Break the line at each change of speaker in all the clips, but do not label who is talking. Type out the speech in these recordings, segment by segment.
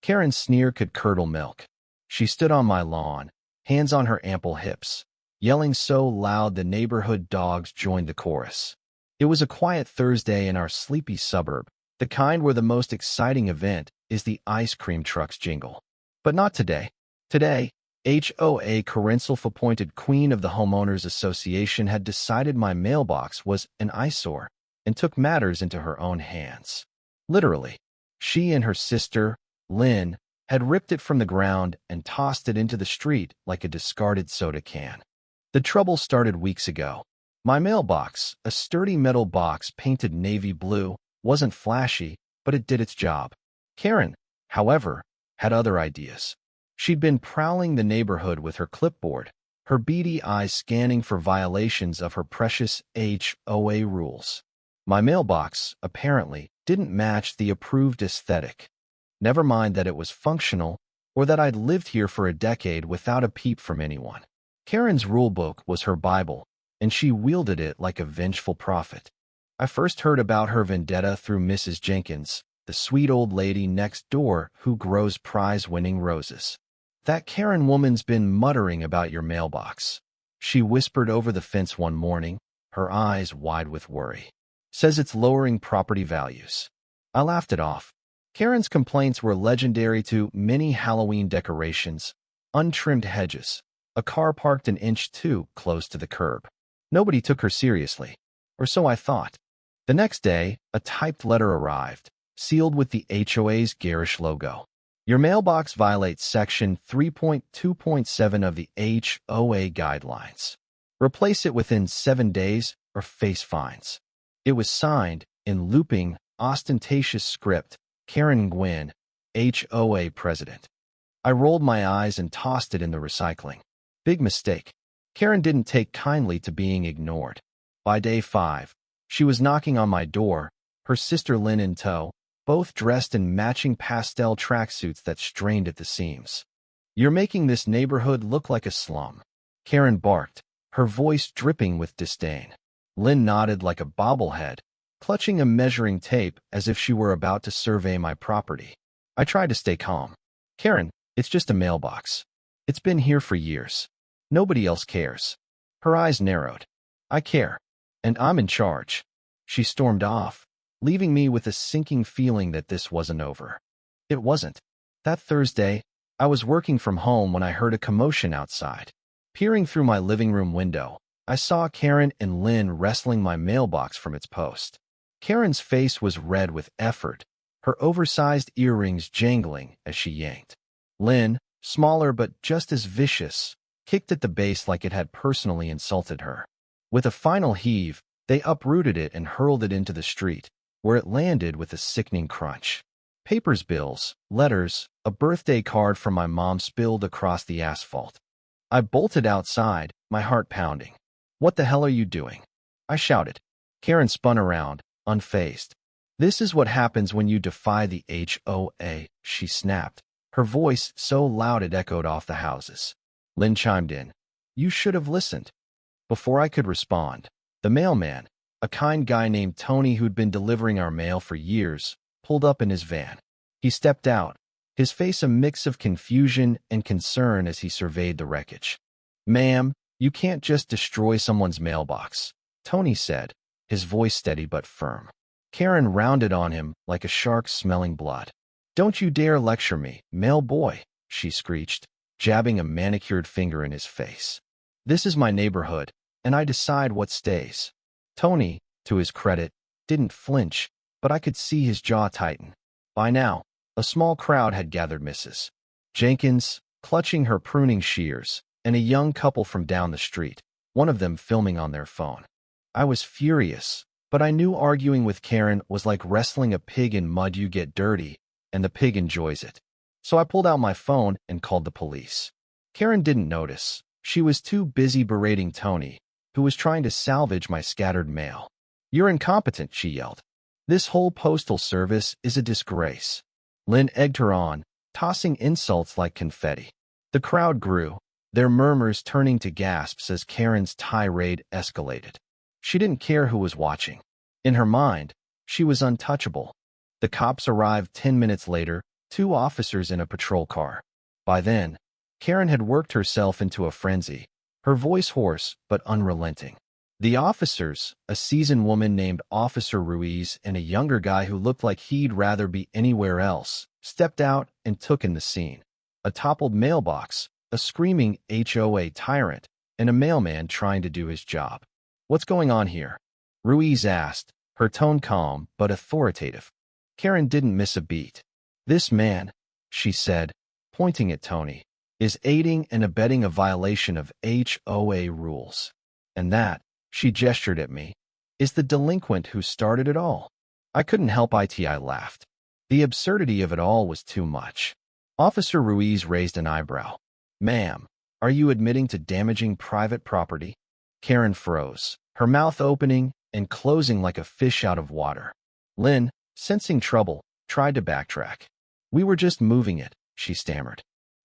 Karen's sneer could curdle milk. She stood on my lawn, hands on her ample hips, yelling so loud the neighborhood dogs joined the chorus. It was a quiet Thursday in our sleepy suburb, the kind where the most exciting event is the ice cream truck's jingle. But not today. Today, HOA Karenself-appointed queen of the Homeowners Association had decided my mailbox was an eyesore and took matters into her own hands. Literally, she and her sister, Lynn, had ripped it from the ground and tossed it into the street like a discarded soda can. The trouble started weeks ago. My mailbox, a sturdy metal box painted navy blue, wasn't flashy, but it did its job. Karen, however, had other ideas. She'd been prowling the neighborhood with her clipboard, her beady eyes scanning for violations of her precious HOA rules. My mailbox, apparently, didn't match the approved aesthetic. Never mind that it was functional, or that I'd lived here for a decade without a peep from anyone. Karen's rulebook was her Bible, and she wielded it like a vengeful prophet. I first heard about her vendetta through Mrs. Jenkins, the sweet old lady next door who grows prize-winning roses. "That Karen woman's been muttering about your mailbox," she whispered over the fence one morning, her eyes wide with worry. "Says it's lowering property values." I laughed it off. Karen's complaints were legendary to many Halloween decorations, untrimmed hedges, a car parked an inch too close to the curb. Nobody took her seriously, or so I thought. The next day, a typed letter arrived, sealed with the HOA's garish logo. "Your mailbox violates Section 3.2.7 of the HOA guidelines. Replace it within 7 days or face fines." It was signed, in looping, ostentatious script, Karen Gwynn, HOA president. I rolled my eyes and tossed it in the recycling. Big mistake. Karen didn't take kindly to being ignored. By day 5, she was knocking on my door, her sister Lynn in tow, both dressed in matching pastel tracksuits that strained at the seams. "You're making this neighborhood look like a slum," Karen barked, her voice dripping with disdain. Lynn nodded like a bobblehead, clutching a measuring tape as if she were about to survey my property. I tried to stay calm. "Karen, it's just a mailbox. It's been here for years. Nobody else cares." Her eyes narrowed. "I care, and I'm in charge." She stormed off, leaving me with a sinking feeling that this wasn't over. It wasn't. That Thursday, I was working from home when I heard a commotion outside. Peering through my living room window, I saw Karen and Lynn wrestling my mailbox from its post. Karen's face was red with effort, her oversized earrings jangling as she yanked. Lynn, smaller but just as vicious, kicked at the base like it had personally insulted her. With a final heave, they uprooted it and hurled it into the street, where it landed with a sickening crunch. Papers, bills, letters, a birthday card from my mom spilled across the asphalt. I bolted outside, my heart pounding. "What the hell are you doing?" I shouted. Karen spun around, unfazed. "This is what happens when you defy the HOA," she snapped, her voice so loud it echoed off the houses. Lynn chimed in. "You should have listened." Before I could respond, the mailman, a kind guy named Tony who'd been delivering our mail for years, pulled up in his van. He stepped out, his face a mix of confusion and concern as he surveyed the wreckage. "Ma'am, you can't just destroy someone's mailbox," Tony said, his voice steady but firm. Karen rounded on him like a shark smelling blood. "Don't you dare lecture me, mail boy," she screeched, jabbing a manicured finger in his face. "This is my neighborhood, and I decide what stays." Tony, to his credit, didn't flinch, but I could see his jaw tighten. By now, a small crowd had gathered Mrs. Jenkins, clutching her pruning shears, and a young couple from down the street, one of them filming on their phone. I was furious, but I knew arguing with Karen was like wrestling a pig in mud. You get dirty, and the pig enjoys it. So I pulled out my phone and called the police. Karen didn't notice. She was too busy berating Tony, who was trying to salvage my scattered mail. "You're incompetent," she yelled. "This whole postal service is a disgrace." Lynn egged her on, tossing insults like confetti. The crowd grew, their murmurs turning to gasps as Karen's tirade escalated. She didn't care who was watching. In her mind, she was untouchable. The cops arrived 10 minutes later, 2 officers in a patrol car. By then, Karen had worked herself into a frenzy, her voice hoarse but unrelenting. The officers, a seasoned woman named Officer Ruiz and a younger guy who looked like he'd rather be anywhere else, stepped out and took in the scene. A toppled mailbox, a screaming HOA tyrant, and a mailman trying to do his job. "What's going on here?" Ruiz asked, her tone calm but authoritative. Karen didn't miss a beat. "This man," she said, pointing at Tony, "is aiding and abetting a violation of HOA rules. And that," she gestured at me, "is the delinquent who started it all." I couldn't help it. I laughed. The absurdity of it all was too much. Officer Ruiz raised an eyebrow. "Ma'am, are you admitting to damaging private property?" Karen froze, her mouth opening and closing like a fish out of water. Lynn, sensing trouble, tried to backtrack. "We were just moving it," she stammered.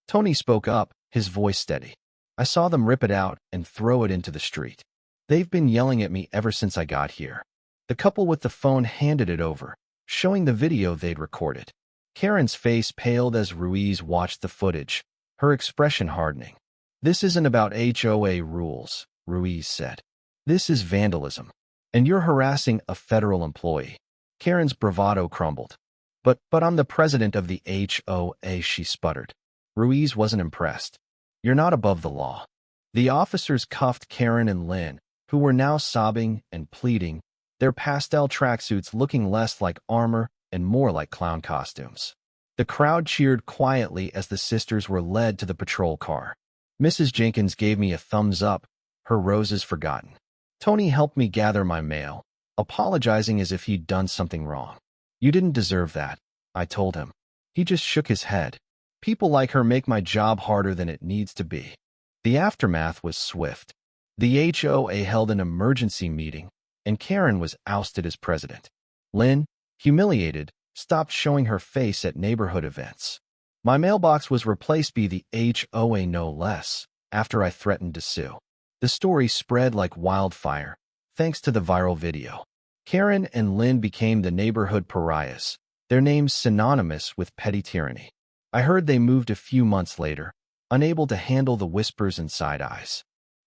Tony spoke up, his voice steady. "I saw them rip it out and throw it into the street. They've been yelling at me ever since I got here." The couple with the phone handed it over, showing the video they'd recorded. Karen's face paled as Ruiz watched the footage, her expression hardening. "This isn't about HOA rules," Ruiz said. "This is vandalism. And you're harassing a federal employee." Karen's bravado crumbled. But I'm the president of the HOA," she sputtered. Ruiz wasn't impressed. "You're not above the law." The officers cuffed Karen and Lynn, who were now sobbing and pleading, their pastel tracksuits looking less like armor and more like clown costumes. The crowd cheered quietly as the sisters were led to the patrol car. Mrs. Jenkins gave me a thumbs up, her roses forgotten. Tony helped me gather my mail, apologizing as if he'd done something wrong. "You didn't deserve that," I told him. He just shook his head. "People like her make my job harder than it needs to be." The aftermath was swift. The HOA held an emergency meeting, and Karen was ousted as president. Lynn, humiliated, stopped showing her face at neighborhood events. My mailbox was replaced by the HOA no less, after I threatened to sue. The story spread like wildfire, thanks to the viral video. Karen and Lynn became the neighborhood pariahs, their names synonymous with petty tyranny. I heard they moved a few months later, unable to handle the whispers and side-eyes.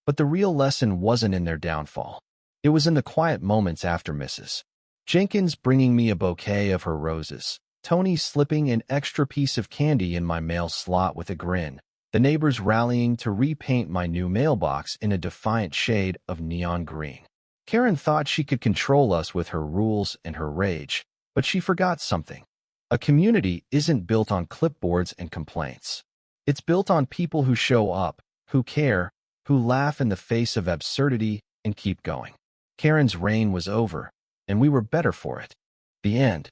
But the real lesson wasn't in their downfall. It was in the quiet moments after Mrs. Jenkins bringing me a bouquet of her roses, Tony slipping an extra piece of candy in my mail slot with a grin, the neighbors rallying to repaint my new mailbox in a defiant shade of neon green. Karen thought she could control us with her rules and her rage, but she forgot something. A community isn't built on clipboards and complaints. It's built on people who show up, who care, who laugh in the face of absurdity and keep going. Karen's reign was over, and we were better for it. The end.